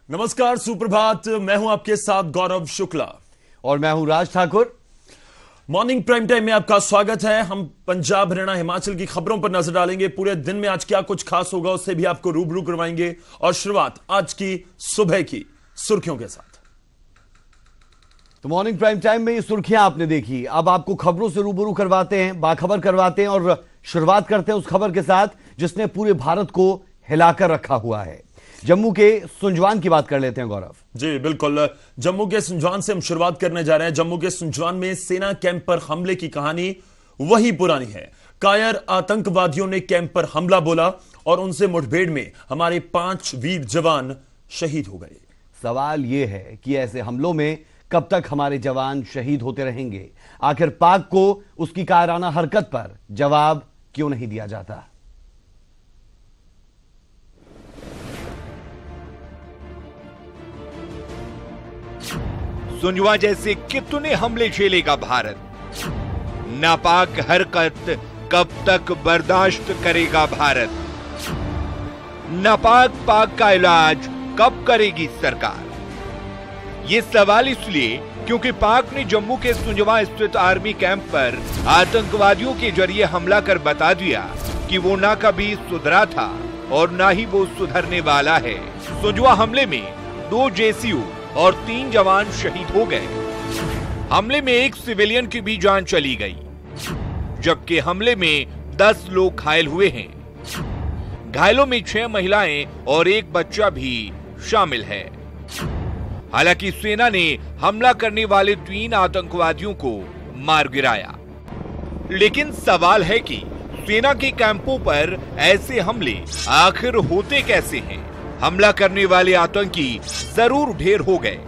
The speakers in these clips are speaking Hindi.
नमस्कार, सुप्रभात। मैं हूं आपके साथ गौरव शुक्ला और मैं हूं Raj Thakur. Morning prime time में आपका स्वागत है। हम पंजाब, हरियाणा, हिमाचल की खबरों पर नजर डालेंगे। पूरे दिन में आज क्या कुछ खास होगा उससे भी आपको रूबरू करवाएंगे और शुरुआत आज की सुबह की सुर्खियों के साथ। तो मॉर्निंग प्राइम टाइम में ये सुर्खियां आपने देखी, अब आपको खबरों से रूबरू करवाते हैं, बाखबर करवाते हैं और शुरुआत करते हैं उस खबर के साथ जिसने पूरे भारत को हिलाकर रखा हुआ है। जम्मू के सुंजवान की बात कर लेते हैं गौरव। जी बिल्कुल, जम्मू के सुंजवान से हम शुरुआत करने जा रहे हैं। जम्मू के सुंजवान में सेना कैंप पर हमले की कहानी वही पुरानी है। कायर आतंकवादियों ने कैंप पर हमला बोला और उनसे मुठभेड़ में हमारे 5 वीर जवान शहीद हो गए। सवाल यह है कि ऐसे हमलों में कब तक हमारे जवान शहीद होते रहेंगे? आखिर पाक को उसकी कायराना हरकत पर जवाब क्यों नहीं दिया जाता? सुंजवा जैसे कितने हमले झेलेगा भारत? नापाक हरकत कब तक बर्दाश्त करेगा भारत? नापाक पाक का इलाज कब करेगी सरकार? ये सवाल इसलिए क्योंकि पाक ने जम्मू के सुंजवा स्थित आर्मी कैंप पर आतंकवादियों के जरिए हमला कर बता दिया कि वो ना कभी सुधरा था और ना ही वो सुधरने वाला है। सुंजवा हमले में 2 जेसीयू और 3 जवान शहीद हो गए। हमले में 1 सिविलियन की भी जान चली गई, जबकि हमले में 10 लोग घायल हुए हैं। घायलों में 6 महिलाएं और 1 बच्चा भी शामिल है। हालांकि सेना ने हमला करने वाले 3 आतंकवादियों को मार गिराया। लेकिन सवाल है कि सेना के कैंपों पर ऐसे हमले आखिर होते कैसे हैं? हमला करने वाले आतंकी जरूर ढेर हो गए।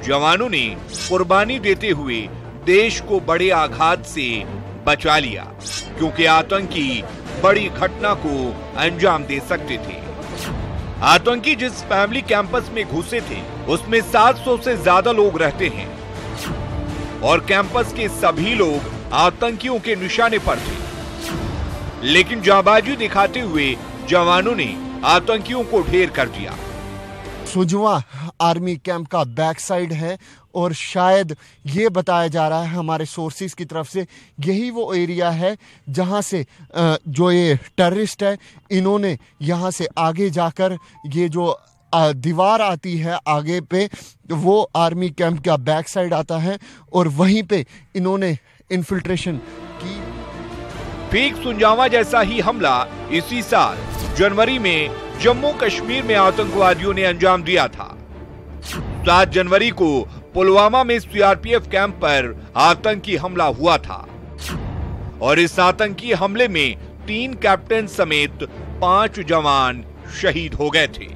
जवानों ने कुर्बानी देते हुए देश को बड़े आघात से बचा लिया, क्योंकि आतंकी बड़ी घटना को अंजाम दे सकते थे। आतंकी जिस फैमिली कैंपस में घुसे थे उसमें 700 से ज्यादा लोग रहते हैं और कैंपस के सभी लोग आतंकियों के निशाने पर थे। लेकिन जाबाजी दिखाते हुए जवानों ने आतंकियों को ढेर कर दिया। सुंजवा आर्मी कैंप का बैक साइड है और शायद ये बताया जा रहा है हमारे सोर्सेज की तरफ से यही वो एरिया है जहां से जो ये टेररिस्ट है इन्होंने यहां से आगे जाकर ये जो दीवार आती है आगे पे वो आर्मी कैंप का बैक साइड आता है और वहीं पे इन्होंने इन्फिल्ट्रेशन की। ठीक सुंजावा जैसा ही हमला इसी साल जनवरी में जम्मू कश्मीर में आतंकवादियों ने अंजाम दिया था। 7 जनवरी को पुलवामा में सीआरपीएफ कैंप पर आतंकी हमला हुआ था और इस आतंकी हमले में 3 कैप्टन समेत 5 जवान शहीद हो गए थे।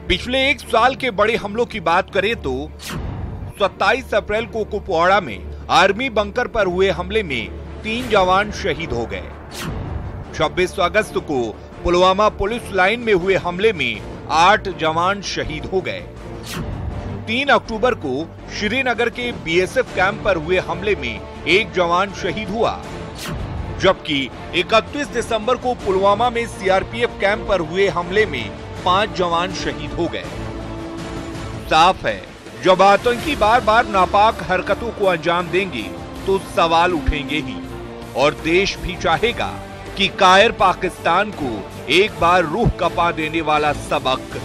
पिछले 1 साल के बड़े हमलों की बात करें तो 27 अप्रैल को कुपवाड़ा में आर्मी बंकर पर हुए हमले में 3 जवान शहीद हो गए। 26 अगस्त को पुलवामा पुलिस लाइन में हुए हमले में 8 जवान शहीद हो गए। 3 अक्टूबर को श्रीनगर के बीएसएफ कैंप पर हुए हमले में 1 जवान शहीद हुआ, जबकि 31 दिसंबर को पुलवामा में सीआरपीएफ कैंप पर हुए हमले में 5 जवान शहीद हो गए। साफ है, जब आतंकी बार बार नापाक हरकतों को अंजाम देंगे तो सवाल उठेंगे ही और देश भी चाहेगा कि कायर पाकिस्तान को एक बार रूह कपा देने वाला सबक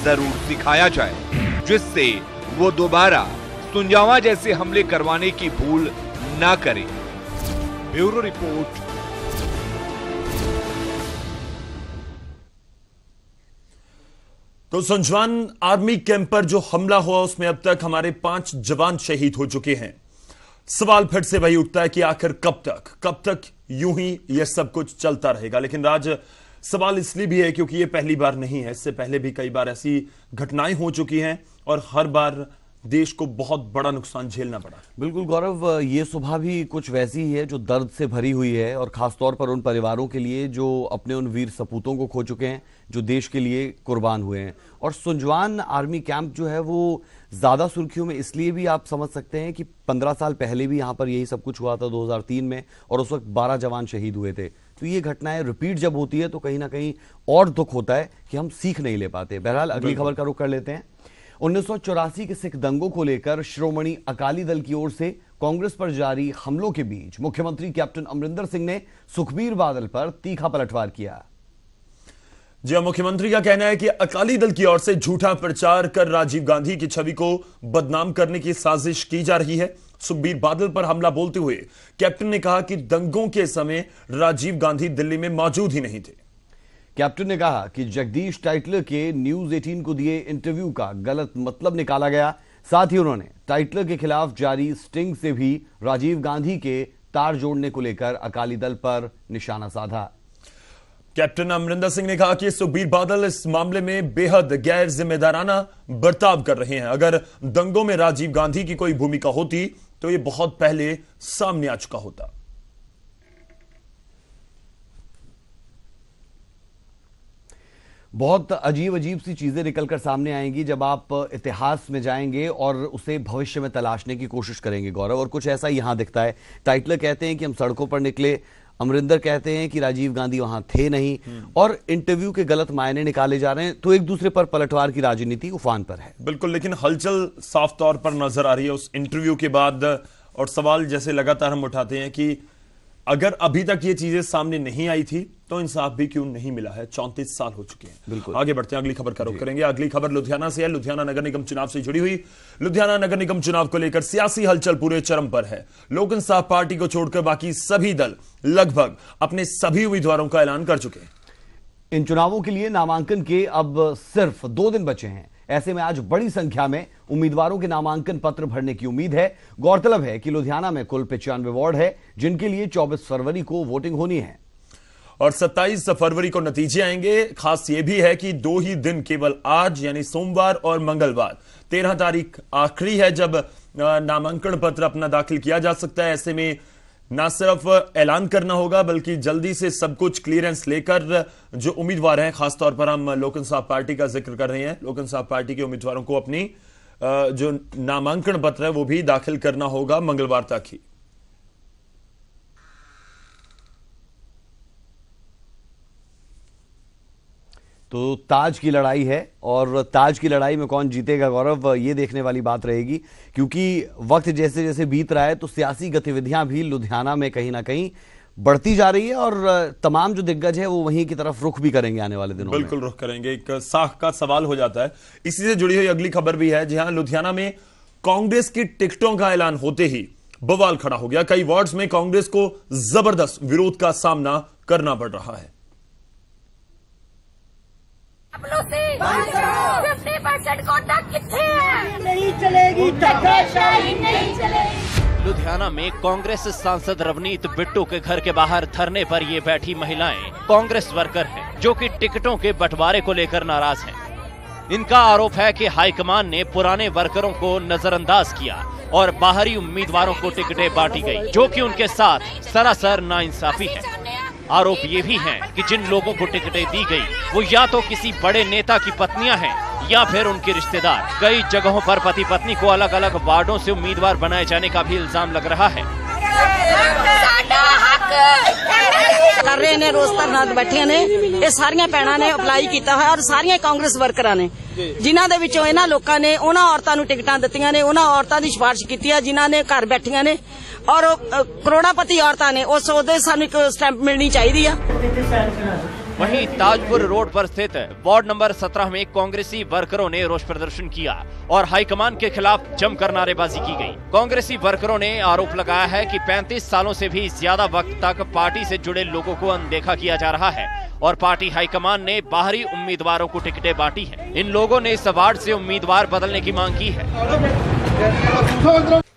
जरूर सिखाया जाए, जिससे वो दोबारा सुंजावा जैसे हमले करवाने की भूल ना करे। Bureau report. तो सुंजवान आर्मी कैंप पर जो हमला हुआ उसमें अब तक हमारे 5 जवान शहीद हो चुके हैं। सवाल फिर से वही उठता है कि आखिर कब तक यूं ही यह सब कुछ चलता रहेगा। लेकिन राज, सवाल इसलिए भी है क्योंकि यह पहली बार नहीं है, इससे पहले भी कई बार ऐसी घटनाएं हो चुकी हैं और हर बार देश को बहुत बड़ा नुकसान झेलना पड़ा। बिल्कुल गौरव, ये सुबह भी कुछ वैसी ही है जो दर्द से भरी हुई है और खासतौर पर उन परिवारों के लिए जो अपने उन वीर सपूतों को खो चुके हैं, जो देश के लिए कुर्बान हुए हैं। और सुंजवान आर्मी कैंप जो है वो ज्यादा सुर्खियों में इसलिए भी आप समझ सकते हैं कि 15 साल पहले भी यहां पर यही सब कुछ हुआ था 2003 में, और उस वक्त 12 जवान शहीद हुए थे। तो ये घटनाएं रिपीट जब होती है तो कहीं ना कहीं और दुख होता है कि हम सीख नहीं ले पाते। बहरहाल अगली खबर का रुख कर लेते हैं। 1984 के सिख दंगों को लेकर श्रोमणी अकाली दल की ओर से कांग्रेस पर जारी हमलों के बीच मुख्यमंत्री कैप्टन अमरिंदर सिंह ने सुखबीर बादल पर तीखा पलटवार किया। जी हां, मुख्यमंत्री का कहना है कि अकाली दल की ओर से झूठा प्रचार कर राजीव गांधी की छवि को बदनाम करने की साजिश की जा रही है। सुखबीर बादल पर हमला बोलते हुए कैप्टन ने कहा कि दंगों के समय राजीव गांधी दिल्ली में मौजूद ही नहीं थे। कैप्टन ने कहा कि जगदीश टाइटलर के न्यूज 18 को दिए इंटरव्यू का गलत मतलब निकाला गया। साथ ही उन्होंने टाइटलर के खिलाफ जारी स्टिंग से भी राजीव गांधी के तार जोड़ने को लेकर अकाली दल पर निशाना साधा। कैप्टन अमरिंदर सिंह ने कहा कि सुखबीर बादल इस मामले में बेहद गैर जिम्मेदाराना बर्ताव कर रहे हैं। अगर दंगों में राजीव गांधी की कोई भूमिका होती तो यह बहुत पहले सामने आ चुका होता। बहुत अजीब अजीब सी चीजें निकलकर सामने आएंगी जब आप इतिहास में जाएंगे और उसे भविष्य में तलाशने की कोशिश करेंगे गौरव। और कुछ ऐसा यहां दिखता है। टाइटलर कहते हैं कि हम सड़कों पर निकले, अमरिंदर कहते हैं कि राजीव गांधी वहां थे नहीं, और इंटरव्यू के गलत मायने निकाले जा रहे हैं। तो एक दूसरे पर पलटवार की राजनीति उफान पर है। बिल्कुल, लेकिन हलचल साफ तौर पर नजर आ रही है उस इंटरव्यू के बाद। और सवाल जैसे लगातार हम उठाते हैं कि अगर अभी तक ये चीजें सामने नहीं आई थी तो इंसाफ भी क्यों नहीं मिला है। 34 साल हो चुके हैं। बिल्कुल, आगे बढ़ते हैं, अगली खबर का रुख करेंगे। अगली खबर लुधियाना से है। लुधियाना नगर निगम चुनाव से जुड़ी हुई। लुधियाना नगर निगम चुनाव को लेकर सियासी हलचल पूरे चरम पर है। लोक इंसाफ पार्टी को छोड़कर बाकी सभी दल लगभग अपने सभी उम्मीदवारों का ऐलान कर चुके हैं। इन चुनावों के लिए नामांकन के अब सिर्फ 2 दिन बचे हैं। ऐसे में आज बड़ी संख्या में उम्मीदवारों के नामांकन पत्र भरने की उम्मीद है। गौरतलब है कि लुधियाना में कुल 95 वार्ड है जिनके लिए 24 फरवरी को वोटिंग होनी है और 27 फरवरी को नतीजे आएंगे। खास यह भी है कि 2 ही दिन, केवल आज यानी सोमवार और मंगलवार, 13 तारीख आखिरी है जब नामांकन पत्र अपना दाखिल किया जा सकता है। ऐसे में न सिर्फ ऐलान करना होगा बल्कि जल्दी से सब कुछ क्लियरेंस लेकर जो उम्मीदवार हैं, खासतौर पर हम लोक इंसाफ पार्टी का जिक्र कर रहे हैं, लोक इंसाफ पार्टी के उम्मीदवारों को अपनी जो नामांकन पत्र है वो भी दाखिल करना होगा मंगलवार तक ही। तो ताज की लड़ाई है और ताज की लड़ाई में कौन जीतेगा गौरव, ये देखने वाली बात रहेगी। क्योंकि वक्त जैसे जैसे बीत रहा है तो सियासी गतिविधियां भी लुधियाना में कहीं ना कहीं बढ़ती जा रही है और तमाम जो दिग्गज है वो वहीं की तरफ रुख भी करेंगे आने वाले दिनों में। बिल्कुल रुख करेंगे। एक साख का सवाल हो जाता है। इसी से जुड़ी हुई अगली खबर भी है। जहां लुधियाना में कांग्रेस की टिकटों का ऐलान होते ही बवाल खड़ा हो गया। कई वार्ड्स में कांग्रेस को जबरदस्त विरोध का सामना करना पड़ रहा है। 50% कोटा किथे है? नहीं चलेगी, धक्काशाही नहीं चलेगी। लुधियाना में कांग्रेस सांसद रवनीत बिट्टू के घर के बाहर धरने पर ये बैठी महिलाएं कांग्रेस वर्कर हैं, जो कि टिकटों के बंटवारे को लेकर नाराज हैं। इनका आरोप है कि हाईकमान ने पुराने वर्करों को नजरअंदाज किया और बाहरी उम्मीदवारों को टिकटें बांटी गई, जो कि उनके साथ सरासर नाइंसाफी है। आरोप ये भी है कि जिन लोगों को टिकटें दी गई वो या तो किसी बड़े नेता की पत्नियां हैं या फिर उनके रिश्तेदार। कई जगहों पर पति पत्नी को अलग अलग वार्डों से उम्मीदवार बनाए जाने का भी इल्जाम लग रहा है। कर रहे ने रोज धरना बैठे ने, ये सारियां भैणां ने अप्लाई किया है और सारियां कांग्रेस वर्करां ने, जिन्हां दे विचों इन्हां लोकां ने उन्हां औरतां नूं टिकटां दित्तियां ने, उन्हां औरतां दी सिफारिश कीती है जिन्हां ने घर बैठियां ने और करोड़ापति औरतां ने। उस ओहदे सानूं एक स्टैंप मिलनी चाहिए। वहीं ताजपुर रोड पर स्थित वार्ड नंबर 17 में कांग्रेसी वर्करों ने रोष प्रदर्शन किया और हाईकमान के खिलाफ जमकर नारेबाजी की गई। कांग्रेसी वर्करों ने आरोप लगाया है कि 35 सालों से भी ज्यादा वक्त तक पार्टी से जुड़े लोगों को अनदेखा किया जा रहा है और पार्टी हाईकमान ने बाहरी उम्मीदवारों को टिकटें बांटी है। इन लोगों ने इस वार्ड से उम्मीदवार बदलने की मांग की है।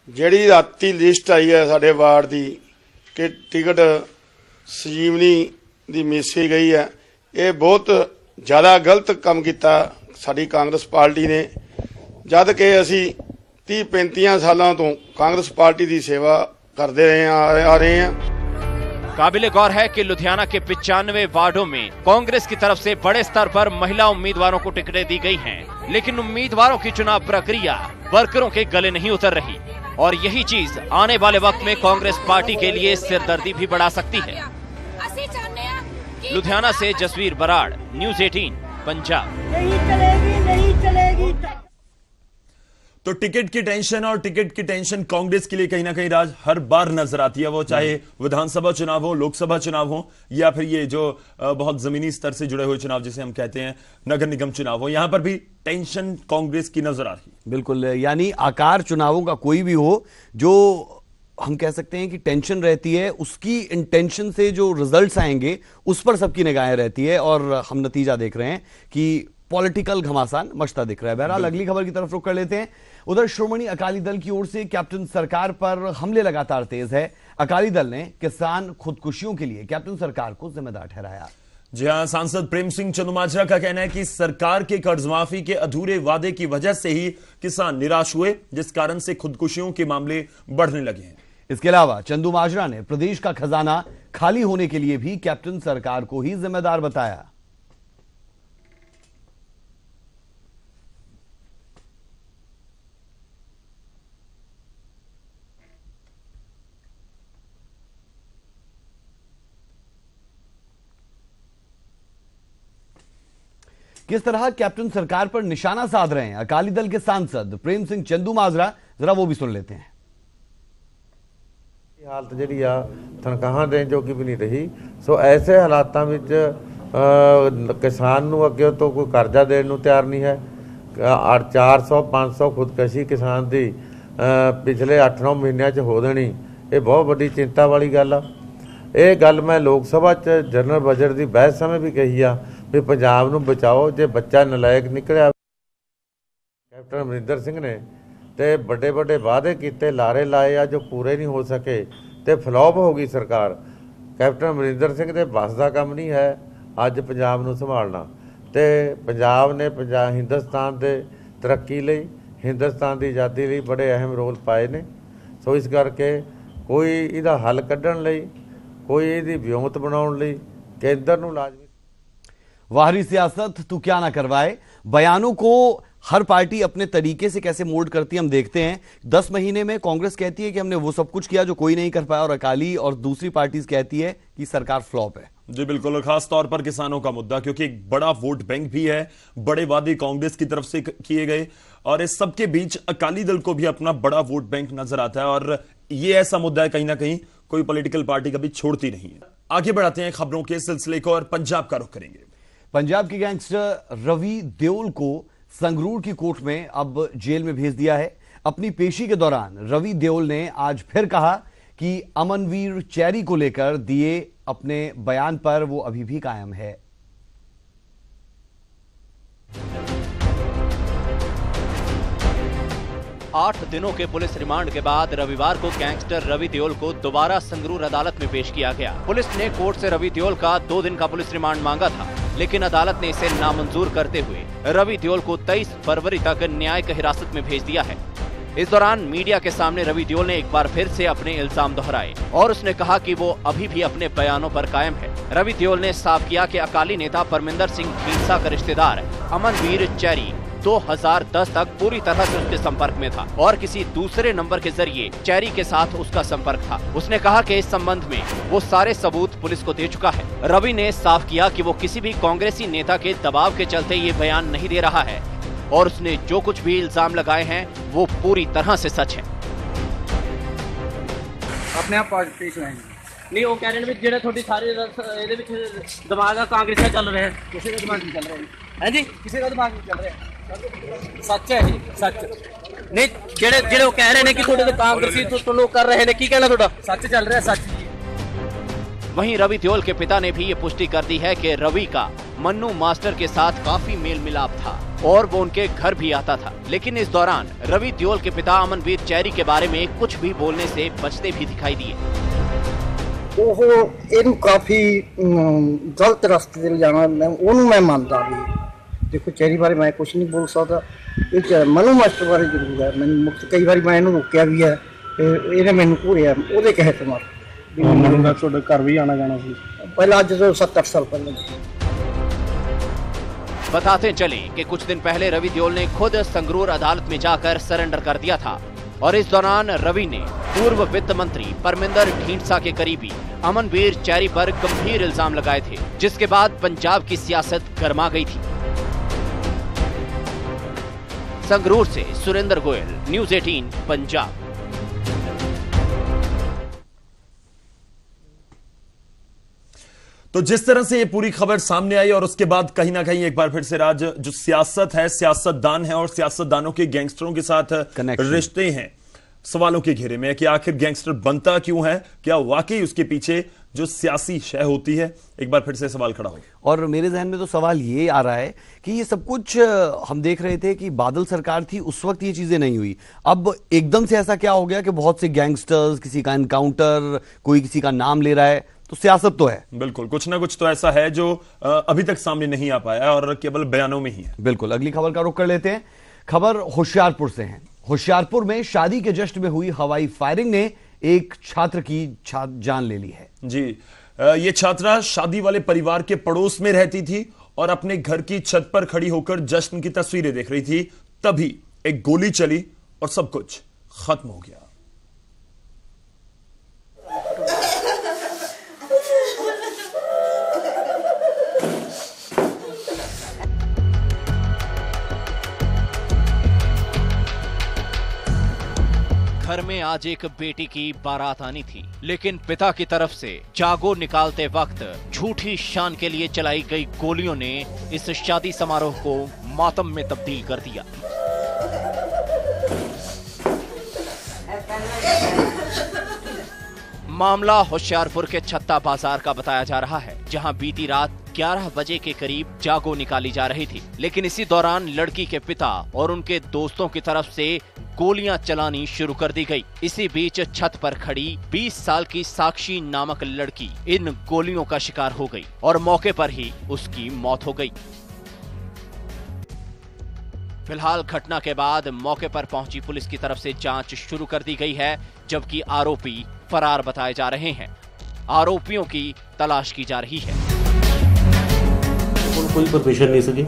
ਜਿਹੜੀ ਰਾਤੀ ਲਿਸਟ ਆਈ ਹੈ ਸਾਡੇ ਵਾਰਡ ਦੀ ਕਿ ਟਿਕਟ ਸੰਜੀਵਨੀ ਦੀ ਮਿਸੀ ਗਈ ਹੈ, ਇਹ ਬਹੁਤ ਜ਼ਿਆਦਾ ਗਲਤ ਕੰਮ ਕੀਤਾ ਸਾਡੀ ਕਾਂਗਰਸ ਪਾਰਟੀ ਨੇ। ਜਦ ਕਿ ਅਸੀਂ 30-35 ਸਾਲਾਂ ਤੋਂ ਕਾਂਗਰਸ ਪਾਰਟੀ ਦੀ ਸੇਵਾ करते आ रहे हैं। काबिले गौर है कि लुधियाना के 95 वार्डों में कांग्रेस की तरफ से बड़े स्तर पर महिला उम्मीदवारों को टिकटें दी गई हैं, लेकिन उम्मीदवारों की चुनाव प्रक्रिया वर्करों के गले नहीं उतर रही और यही चीज आने वाले वक्त में कांग्रेस पार्टी के लिए सिरदर्दी भी बढ़ा सकती है। लुधियाना से जसवीर बराड़, न्यूज़ 18 पंजाब। नहीं चलेगी, नहीं चलेगी। तो टिकट की टेंशन और टिकट की टेंशन कांग्रेस के लिए कहीं ना कहीं राज हर बार नजर आती है, वो चाहे विधानसभा चुनाव हो, लोकसभा चुनाव हो, या फिर ये जो बहुत जमीनी स्तर से जुड़े हुए चुनाव जिसे हम कहते हैं नगर निगम चुनाव हो, यहां पर भी टेंशन कांग्रेस की नजर आ रही है। बिल्कुल, यानी आकार चुनावों का कोई भी हो, जो हम कह सकते हैं कि टेंशन रहती है, उसकी इंटेंशन से जो रिजल्ट्स आएंगे उस पर सबकी निगाहें रहती है, और हम नतीजा देख रहे हैं कि पॉलिटिकल घमासान मचता दिख रहा है। बहरहाल अगली खबर की तरफ रुख कर लेते हैं। उधर श्रोमणी अकाली दल की ओर से कैप्टन सरकार पर हमले लगातार तेज है। अकाली दल ने किसान खुदकुशियों के लिए कैप्टन सरकार को जिम्मेदार ठहराया। जी हां, सांसद प्रेम सिंह चंदूमाजरा का कहना है कि सरकार के कर्जमाफी के अधूरे वादे की वजह से ही किसान निराश हुए, जिस कारण से खुदकुशियों के मामले बढ़ने लगे हैं। इसके अलावा चंदूमाजरा ने प्रदेश का खजाना खाली होने के लिए भी कैप्टन सरकार को ही जिम्मेदार बताया। किस तरह कैप्टन सरकार पर निशाना साध रहे हैं अकाली दल के सांसद प्रेम सिंह चंदूमाजरा, जरा वो भी सुन लेते हैं। हालत जी आ तनखाह देने जोगी भी नहीं रही, सो ऐसे हालातों में किसान नूं अगे तो कोई कर्जा देने नूं तैयार नहीं है। 400-500 खुदकशी किसान की पिछले 8-9 महीनों च हो देनी, ये बहुत बड़ी चिंता वाली गल आ। ये गल मैं लोक सभा च जनरल बजट की बहस समय भी कही आ भी पंजाब नूं बचाओ, जे बच्चा नलायक निकलिया। कैप्टन अमरिंदर सिंह ने ते बड़े बड़े वादे किए, लारे लाए आ जो पूरे नहीं हो सके, ते फ्लॉप हो गई सरकार। कैप्टन अमरिंदर सिंह के बस का काम नहीं है अज पंजाब नूं संभालना, ते पंजाब ने हिंदुस्तान के तरक्की लई, हिंदुस्तान की आज़ादी लई बड़े अहम रोल पाए ने। सो इस करके कोई इहदा हल कढ़ण लई, कोई इहदी विਉਂਤ बनाउण लई केंद्र नूं लाजमी। बाहरी सियासत तू क्या ना करवाए, बयानों को हर पार्टी अपने तरीके से कैसे मोल्ड करती है हम देखते हैं। 10 महीने में कांग्रेस कहती है कि हमने वो सब कुछ किया जो कोई नहीं कर पाया, और अकाली और दूसरी पार्टीज कहती है कि सरकार फ्लॉप है। जी बिल्कुल, और खास तौर पर किसानों का मुद्दा, क्योंकि एक बड़ा वोट बैंक भी है, बड़े वादे कांग्रेस की तरफ से किए गए, और इस सबके बीच अकाली दल को भी अपना बड़ा वोट बैंक नजर आता है, और ये ऐसा मुद्दा है कहीं ना कहीं कोई पॉलिटिकल पार्टी कभी छोड़ती नहीं है। आगे बढ़ाते हैं खबरों के सिलसिले को और पंजाब का रुख करेंगे। पंजाब के गैंगस्टर रवि देओल को संगरूर की कोर्ट में अब जेल में भेज दिया है। अपनी पेशी के दौरान रवि देओल ने आज फिर कहा कि अमनवीर चैरी को लेकर दिए अपने बयान पर वो अभी भी कायम है। 8 दिनों के पुलिस रिमांड के बाद रविवार को गैंगस्टर रवि देओल को दोबारा संगरूर अदालत में पेश किया गया। पुलिस ने कोर्ट से रवि देओल का 2 दिन का पुलिस रिमांड मांगा था, लेकिन अदालत ने इसे नामंजूर करते हुए रवि देओल को 23 फरवरी तक न्यायिक हिरासत में भेज दिया है। इस दौरान मीडिया के सामने रवि देओल ने एक बार फिर से अपने इल्जाम दोहराए और उसने कहा कि वो अभी भी अपने बयानों पर कायम है। रवि देओल ने साफ किया कि अकाली नेता परमिंदर सिंह ढींसा का रिश्तेदार अमनवीर चैरी 2010 तक पूरी तरह से उसके संपर्क में था और किसी दूसरे नंबर के जरिए चैरी के साथ उसका संपर्क था। उसने कहा कि इस संबंध में वो सारे सबूत पुलिस को दे चुका है। रवि ने साफ किया कि वो किसी भी कांग्रेसी नेता के दबाव के चलते ये बयान नहीं दे रहा है और उसने जो कुछ भी इल्जाम लगाए हैं वो पूरी तरह से सच है। अपने आप पेश होएंगे नहीं, वो कह रहे हैं जेड़ा थोड़ी सारे ਇਹਦੇ ਵਿੱਚ ਦਿਮਾਗ ਆ ਕਾਂਗਰਸ ਦਾ ਚੱਲ ਰਿਹਾ ਹੈ, ਕਿਸੇ ਦਾ ਦਿਮਾਗ ਨਹੀਂ ਚੱਲ ਰਿਹਾ ਹੈ। ਹਾਂਜੀ, ਕਿਸੇ ਦਾ ਦਿਮਾਗ ਨਹੀਂ ਚੱਲ ਰਿਹਾ। सच है जी, सच नहीं जेड़े वो कह रहे हैं कि थोड़े तो कांग्रेसी तो लोग कर रहे हैं, की कहना थोड़ा सच चल रहा है, सच। वहीं रवि देओल के पिता ने भी ये पुष्टि कर दी है कि रवि का मन्नू मास्टर के साथ काफी मेल मिलाप था और वो उनके घर भी आता था, लेकिन इस दौरान रवि देओल के पिता अमनवीर चैरी के बारे में कुछ भी बोलने से बचते भी दिखाई दिए। वो काफी गलत रास्ते से जाना मैं मानता भी। देखो चैरी बारे मैं कुछ नहीं बोल सकता, एक मनु मास्टर बारे जरूर है, मैंने मुक्त कई बार मैं इन्होंने रोकया भी है, इन्हें मैंने घूरिया वो कहे तुम्हारा घर भी आना जाना पहला अज तो 7-8 साल पहले। बताते चले कि कुछ दिन पहले रवि देओल ने खुद संगरूर अदालत में जाकर सरेंडर कर दिया था और इस दौरान रवि ने पूर्व वित्त मंत्री परमिंदर ढींडसा के करीबी अमनवीर चैरी पर गंभीर इल्जाम लगाए थे, जिसके बाद पंजाब की सियासत गर्मा गई थी। संगरूर से सुरेंद्र गोयल, न्यूज़ 18 पंजाब। तो जिस तरह से ये पूरी खबर सामने आई और उसके बाद कहीं ना कहीं एक बार फिर से राज, जो सियासत है, सियासतदान है और सियासतदानों के गैंगस्टरों के साथ रिश्ते हैं सवालों के घेरे में कि आखिर गैंगस्टर बनता क्यों है, क्या वाकई उसके पीछे जो सियासी शय होती है, एक बार फिर से सवाल खड़ा हो। और मेरे जहन में तो सवाल ये आ रहा है कि ये सब कुछ हम देख रहे थे कि बादल सरकार थी, उस वक्त ये चीजें नहीं हुई, अब एकदम से ऐसा क्या हो गया कि बहुत से गैंगस्टर्स, किसी का एनकाउंटर, कोई किसी का नाम ले रहा है, तो सियासत तो है। बिल्कुल, कुछ ना कुछ तो ऐसा है जो अभी तक सामने नहीं आ पाया और केवल बयानों में ही है। बिल्कुल, अगली खबर का रुख कर लेते हैं। खबर होशियारपुर से है। होशियारपुर में शादी के जश्न में हुई हवाई फायरिंग ने एक छात्र की जान ले ली है। जी, ये छात्रा शादी वाले परिवार के पड़ोस में रहती थी और अपने घर की छत पर खड़ी होकर जश्न की तस्वीरें देख रही थी, तभी एक गोली चली और सब कुछ खत्म हो गया। घर में आज एक बेटी की बारात आनी थी, लेकिन पिता की तरफ से जागो निकालते वक्त झूठी शान के लिए चलाई गई गोलियों ने इस शादी समारोह को मातम में तब्दील कर दिया। मामला होशियारपुर के छत्ता बाजार का बताया जा रहा है, जहां बीती रात 11 बजे के करीब जागो निकाली जा रही थी, लेकिन इसी दौरान लड़की के पिता और उनके दोस्तों की तरफ से गोलियां चलानी शुरू कर दी गई। इसी बीच छत पर खड़ी 20 साल की साक्षी नामक लड़की इन गोलियों का शिकार हो गई और मौके पर ही उसकी मौत हो गई। फिलहाल घटना के बाद मौके पर पहुंची पुलिस की तरफ से जांच शुरू कर दी गई है, जबकि आरोपी फरार बताए जा रहे हैं। आरोपियों की तलाश की जा रही है। कोई परमिशन नहीं सी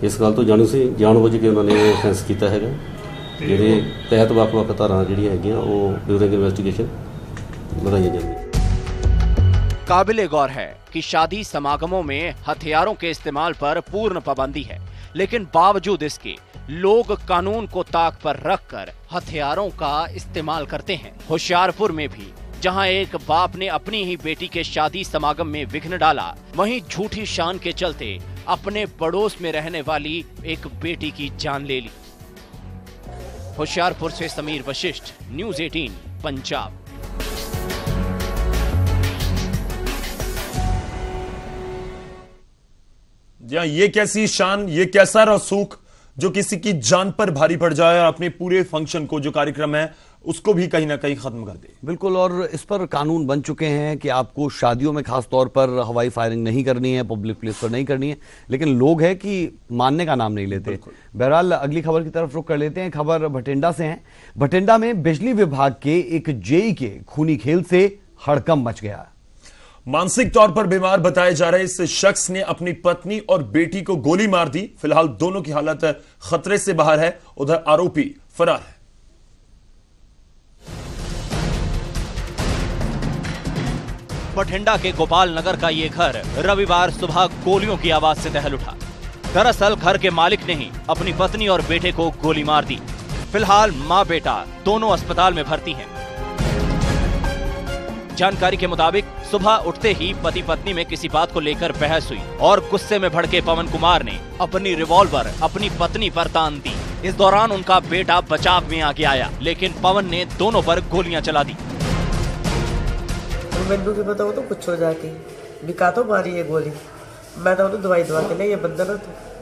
इस गल तो जानी सी, जानबूझ के उन्होंने ऑफेंस किया है, जिहदे तहत ਵੱਖ-ਵੱਖ धारां जिहड़ियां हैगियां ਉਹ ड्यूरिंग इन्वेस्टिगेशन लगाई जाएगी। काबिले गौर है कि शादी समागमों में हथियारों के इस्तेमाल पर पूर्ण पाबंदी है, लेकिन बावजूद इसके लोग कानून को ताक पर रखकर हथियारों का इस्तेमाल करते हैं। होशियारपुर में भी जहां एक बाप ने अपनी ही बेटी के शादी समागम में विघ्न डाला, वहीं झूठी शान के चलते अपने पड़ोस में रहने वाली एक बेटी की जान ले ली। होशियारपुर से समीर वशिष्ठ, न्यूज़ 18 पंजाब। ये कैसी शान, ये कैसा रसूख जो किसी की जान पर भारी पड़ जाए और अपने पूरे फंक्शन को, जो कार्यक्रम है, उसको भी कहीं ना कहीं खत्म कर दे। बिल्कुल, और इस पर कानून बन चुके हैं कि आपको शादियों में खास तौर पर हवाई फायरिंग नहीं करनी है, पब्लिक प्लेस पर नहीं करनी है, लेकिन लोग हैं कि मानने का नाम नहीं लेते। बहरहाल अगली खबर की तरफ रुख कर लेते हैं। खबर भटिंडा से है। भटिंडा में बिजली विभाग के एक जेई के खूनी खेल से हड़कंप मच गया। मानसिक तौर पर बीमार बताए जा रहे इस शख्स ने अपनी पत्नी और बेटी को गोली मार दी। फिलहाल दोनों की हालत खतरे से बाहर है। उधर आरोपी फरार है। बठिंडा के गोपाल नगर का ये घर रविवार सुबह गोलियों की आवाज से दहल उठा। दरअसल घर के मालिक ने ही अपनी पत्नी और बेटे को गोली मार दी। फिलहाल मां बेटा दोनों अस्पताल में भर्ती हैं। जानकारी के मुताबिक सुबह उठते ही पति पत्नी में किसी बात को लेकर बहस हुई और गुस्से में भड़के पवन कुमार ने अपनी रिवॉल्वर अपनी पत्नी पर तान दी। इस दौरान उनका बेटा बचाव में आगे आया, लेकिन पवन ने दोनों पर गोलियां चला दी। मैनू की पता, वो तो कुछ हो जाती भी का तो मारी है गोली। मैं तो दवाई दवा के लिया, बंदा ना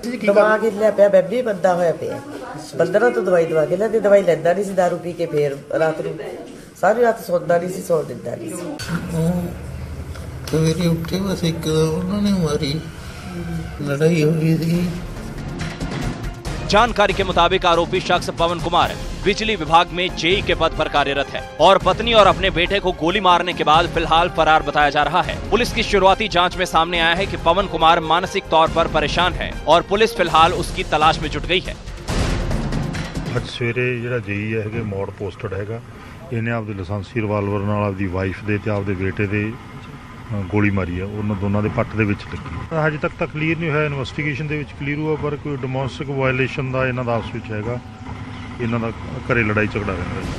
दिमाग हिलिया पिया, बेबी बंदा होया पिया। बंदा ना तो दवाई दवा के लिया, दवाई लेंदा नहीं सी, दारू पी के फिर रात ਨੂੰ सारी रात सोता नहीं सी, सौ दिंदा नहीं सी। सवेरे उठे बस एकदम उन्होंने मारी, लड़ाई हो गई थी। जानकारी के मुताबिक आरोपी शख्स पवन कुमार बिजली विभाग में जेई के पद पर कार्यरत है और पत्नी और अपने बेटे को गोली मारने के बाद फिलहाल फरार बताया जा रहा है। पुलिस की शुरुआती जांच में सामने आया है कि पवन कुमार मानसिक तौर पर परेशान है और पुलिस फिलहाल उसकी तलाश में जुट गई है। ਅੱਜ ਸਵੇਰੇ ਜਿਹੜਾ ਜਈ ਹੈਗੇ ਮੋੜ ਪੋਸਟਡ ਹੈਗਾ, ਇਹਨੇ ਆਪਦੇ ਲਾਇਸੈਂਸੀ ਰਿਵਾਲਵਰ ਨਾਲ ਆਪਦੀ ਵਾਈਫ ਦੇ ਤੇ ਆਪਦੇ ਬੇਟੇ ਦੇ ਗੋਲੀ ਮਾਰੀ ਆ। ਉਹਨਾਂ ਦੋਨਾਂ ਦੇ ਪੱਟ ਦੇ ਵਿੱਚ ਲੱਗੀ। ਹਜੇ ਤੱਕ ਤਾਂ ਕਲੀਅਰ ਨਹੀਂ ਹੋਇਆ, ਇਨਵੈਸਟੀਗੇਸ਼ਨ ਦੇ ਵਿੱਚ ਕਲੀਅਰ ਹੋਇਆ, ਪਰ ਕੋਈ ਡੋਮੈਸਟਿਕ ਵਾਇਲੇਸ਼ਨ ਦਾ ਇਹਨਾਂ ਦਾ ਆਪਸ ਵਿੱਚ ਹੈਗਾ, ਇਹਨਾਂ ਦਾ ਘਰੇ ਲੜਾਈ ਝਗੜਾ ਰਹਿੰਦਾ ਜੀ।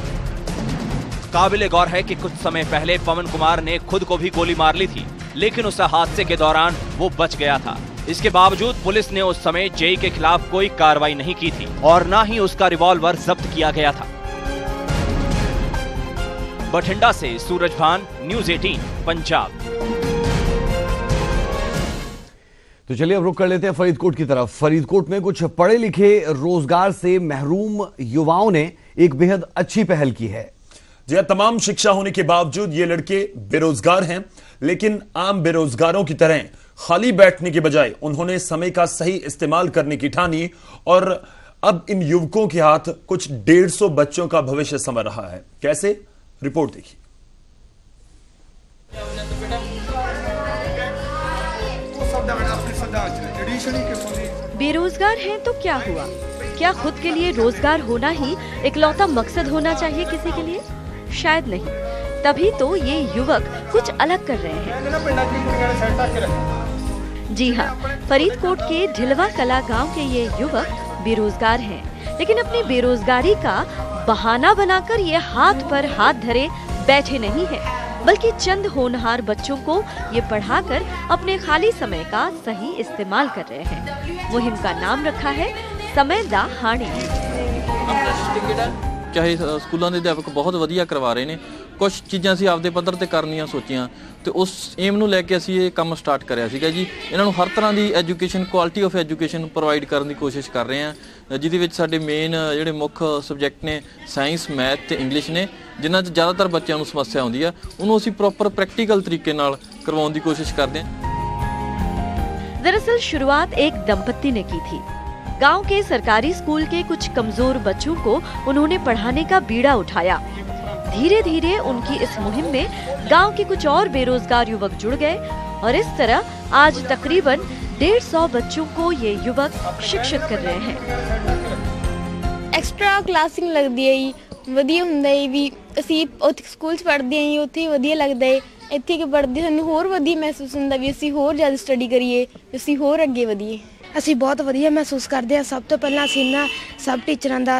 काबिले गौर है कि कुछ समय पहले पवन कुमार ने खुद को भी गोली मार ली थी, लेकिन उस हादसे के दौरान वो बच गया था। इसके बावजूद पुलिस ने उस समय जेई के खिलाफ कोई कार्रवाई नहीं की थी और न ही उसका रिवॉल्वर जब्त किया गया था। बठिंडा से सूरज भान, न्यूज़ 18 पंजाब। तो चलिए अब रुक कर लेते हैं फरीदकोट की तरफ। फरीदकोट में कुछ पढ़े लिखे रोजगार से महरूम युवाओं ने एक बेहद अच्छी पहल की है। जी हां, तमाम शिक्षा होने के बावजूद ये लड़के बेरोजगार हैं, लेकिन आम बेरोजगारों की तरह खाली बैठने के बजाय उन्होंने समय का सही इस्तेमाल करने की ठानी और अब इन युवकों के हाथ कुछ 150 बच्चों का भविष्य संवर रहा है। कैसे, रिपोर्ट देखिए। बेरोजगार हैं तो क्या हुआ? क्या खुद के लिए रोजगार होना ही इकलौता मकसद होना चाहिए किसी के लिए? शायद नहीं। तभी तो ये युवक कुछ अलग कर रहे हैं। जी हाँ, फरीदकोट के ढिलवा कला गांव के ये युवक बेरोजगार हैं, लेकिन अपनी बेरोजगारी का बहाना बनाकर ये हाथ पर हाथ धरे बैठे नहीं हैं, बल्कि चंद होनहार बच्चों को ये पढ़ाकर अपने खाली समय का सही इस्तेमाल कर रहे हैं। मुहिम का नाम रखा है समय दा हाणी। ਚਾਹੇ ਸਕੂਲਾਂ ਦੇ ਅਧਿਆਪਕ ਬਹੁਤ ਵਧੀਆ ਕਰਵਾ ਰਹੇ ਨੇ, ਕੁਝ ਚੀਜ਼ਾਂ ਅਸੀਂ ਆਪਦੇ ਪੱਧਰ ਤੇ ਕਰਨੀਆਂ ਸੋਚੀਆਂ ਤੇ ਉਸ ਏਮ ਨੂੰ ਲੈ ਕੇ ਅਸੀਂ ਇਹ ਕੰਮ ਸਟਾਰਟ ਕਰਿਆ ਸੀਗਾ ਜੀ। ਇਹਨਾਂ ਨੂੰ ਹਰ ਤਰ੍ਹਾਂ ਦੀ education, quality of education provide ਕਰਨ ਦੀ ਕੋਸ਼ਿਸ਼ ਕਰ ਰਹੇ ਹਾਂ, ਜਿਹਦੇ ਵਿੱਚ ਸਾਡੇ ਮੇਨ ਜਿਹੜੇ ਮੁੱਖ ਸਬਜੈਕਟ ਨੇ ਸਾਇੰਸ, ਮੈਥ ਤੇ ਇੰਗਲਿਸ਼ ਨੇ, ਜਿਨ੍ਹਾਂ 'ਚ ਜ਼ਿਆਦਾਤਰ ਬੱਚਿਆਂ ਨੂੰ ਸਮੱਸਿਆ ਆਉਂਦੀ ਆ, ਉਹਨੂੰ ਅਸੀਂ ਪ੍ਰੋਪਰ ਪ੍ਰੈਕਟੀਕਲ ਤਰੀਕੇ ਨਾਲ ਕਰਵਾਉਣ ਦੀ ਕੋਸ਼ਿਸ਼ ਕਰਦੇ ਹਾਂ। दरअसल शुरुआत एक दंपत्ति ने की थी। गांव के सरकारी स्कूल के कुछ कमजोर बच्चों को उन्होंने पढ़ाने का बीड़ा उठाया। धीरे धीरे उनकी इस मुहिम में गांव के कुछ और बेरोजगार युवक जुड़ गए और इस तरह आज तकरीबन 150 बच्चों को ये युवक शिक्षित कर रहे हैं। एक्स्ट्रा क्लासिंग लगती है जी, ਵਧੀਆ ਹੁੰਦਾ ਹੈ ਵੀ ਅਸੀਂ ਉੱਥੇ ਸਕੂਲ 'ਚ ਪੜ੍ਹਦੇ ਹਾਂ ਜੀ, ਉੱਥੇ ਵਧੀਆ ਲੱਗਦਾ ਹੈ। ਇੱਥੇ ਕਿ ਪੜ੍ਹਦੇ ਸਾਨੂੰ ਹੋਰ ਵਧੀਆ ਮਹਿਸੂਸ ਹੁੰਦਾ ਵੀ ਅਸੀਂ ਹੋਰ ਜ਼ਿਆਦਾ ਸਟੱਡੀ ਕਰੀਏ, ਅਸੀਂ ਹੋਰ ਅੱਗੇ ਵਧੀਏ। ਅਸੀਂ ਬਹੁਤ ਵਧੀਆ ਮਹਿਸੂਸ ਕਰਦੇ ਹਾਂ। ਸਭ ਤੋਂ ਪਹਿਲਾਂ ਅਸੀਂ ਇਹਨਾਂ ਸਭ ਟੀਚਰਾਂ ਦਾ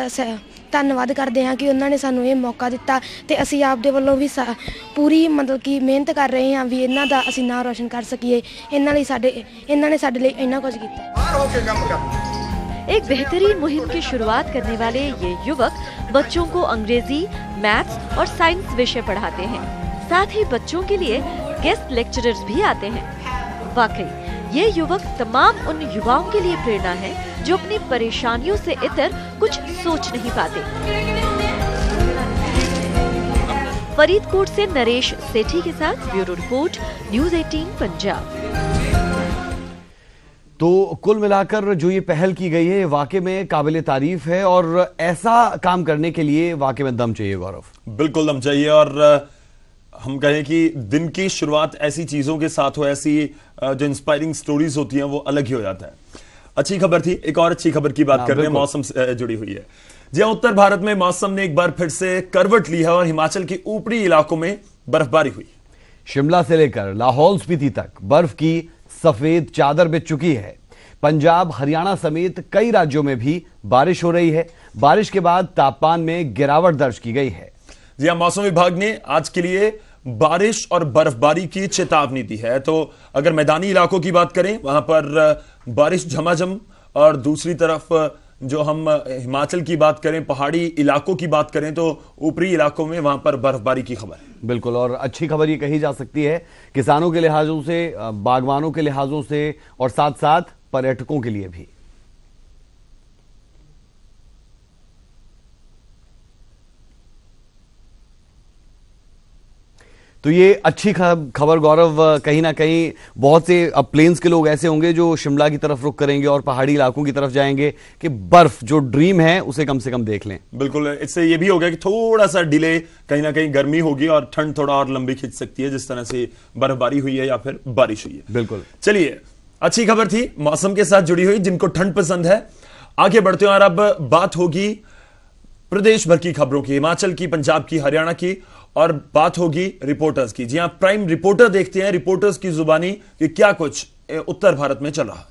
ਧੰਨਵਾਦ ਕਰਦੇ ਹਾਂ ਕਿ ਉਹਨਾਂ ਨੇ ਸਾਨੂੰ ਇਹ ਮੌਕਾ ਦਿੱਤਾ ਤੇ ਅਸੀਂ ਆਪਦੇ ਵੱਲੋਂ ਵੀ ਪੂਰੀ ਮਤਲਬ ਕਿ ਮਿਹਨਤ ਕਰ ਰਹੇ ਹਾਂ ਵੀ ਇਹਨਾਂ ਦਾ ਅਸੀਂ ਨਾਂ ਰੋਸ਼ਨ ਕਰ ਸਕੀਏ। ਇਹਨਾਂ ਨੇ ਸਾਡੇ ਲਈ ਇੰਨਾ ਕੁਝ ਕੀਤਾ। एक बेहतरीन मुहिम की शुरुआत करने वाले ये युवक बच्चों को अंग्रेजी, मैथ्स और साइंस विषय पढ़ाते हैं। साथ ही बच्चों के लिए गेस्ट लेक्चरर्स भी आते हैं। वाकई ये युवक तमाम उन युवाओं के लिए प्रेरणा है जो अपनी परेशानियों से इतर कुछ सोच नहीं पाते। फरीदकोट से नरेश सेठी के साथ ब्यूरो रिपोर्ट, न्यूज़ 18 पंजाब। तो कुल मिलाकर जो ये पहल की गई है वाकई में काबिल तारीफ है और ऐसा काम करने के लिए वाकई में दम चाहिए। गौरव, बिल्कुल दम चाहिए और हम कहें कि दिन की शुरुआत ऐसी चीजों के साथ हो, ऐसी जो इंस्पायरिंग स्टोरीज होती हैं वो अलग ही हो जाता है। अच्छी खबर थी। एक और अच्छी खबर की बात कर रहे हैं, मौसम से जुड़ी हुई है। जी उत्तर भारत में मौसम ने एक बार फिर से करवट ली है और हिमाचल के ऊपरी इलाकों में बर्फबारी हुई। शिमला से लेकर लाहौल स्पीति तक बर्फ की सफेद चादर बिछ चुकी है। पंजाब, हरियाणा समेत कई राज्यों में भी बारिश हो रही है। बारिश के बाद तापमान में गिरावट दर्ज की गई है। जी हां, मौसम विभाग ने आज के लिए बारिश और बर्फबारी की चेतावनी दी है। तो अगर मैदानी इलाकों की बात करें वहां पर बारिश झमाझम, और दूसरी तरफ जो हम हिमाचल की बात करें, पहाड़ी इलाकों की बात करें, तो ऊपरी इलाकों में वहां पर बर्फबारी की खबर है। बिल्कुल, और अच्छी खबर ये कही जा सकती है किसानों के लिहाजों से, बागवानों के लिहाजों से और साथ साथ पर्यटकों के लिए भी। तो ये अच्छी खबर गौरव, कहीं ना कहीं बहुत से अब प्लेन्स के लोग ऐसे होंगे जो शिमला की तरफ रुख करेंगे और पहाड़ी इलाकों की तरफ जाएंगे कि बर्फ जो ड्रीम है उसे कम से कम देख लें। बिल्कुल, इससे ये भी होगा कि थोड़ा सा डिले, कहीं ना कहीं गर्मी होगी और ठंड थोड़ा और लंबी खिंच सकती है, जिस तरह से बर्फबारी हुई है या फिर बारिश हुई है। बिल्कुल, चलिए अच्छी खबर थी मौसम के साथ जुड़ी हुई, जिनको ठंड पसंद है। आगे बढ़ते हैं और अब बात होगी प्रदेश भर की खबरों की, हिमाचल की, पंजाब की, हरियाणा की, और बात होगी रिपोर्टर्स की। जी हां, प्राइम रिपोर्टर देखते हैं रिपोर्टर्स की जुबानी कि क्या कुछ उत्तर भारत में चल रहा है।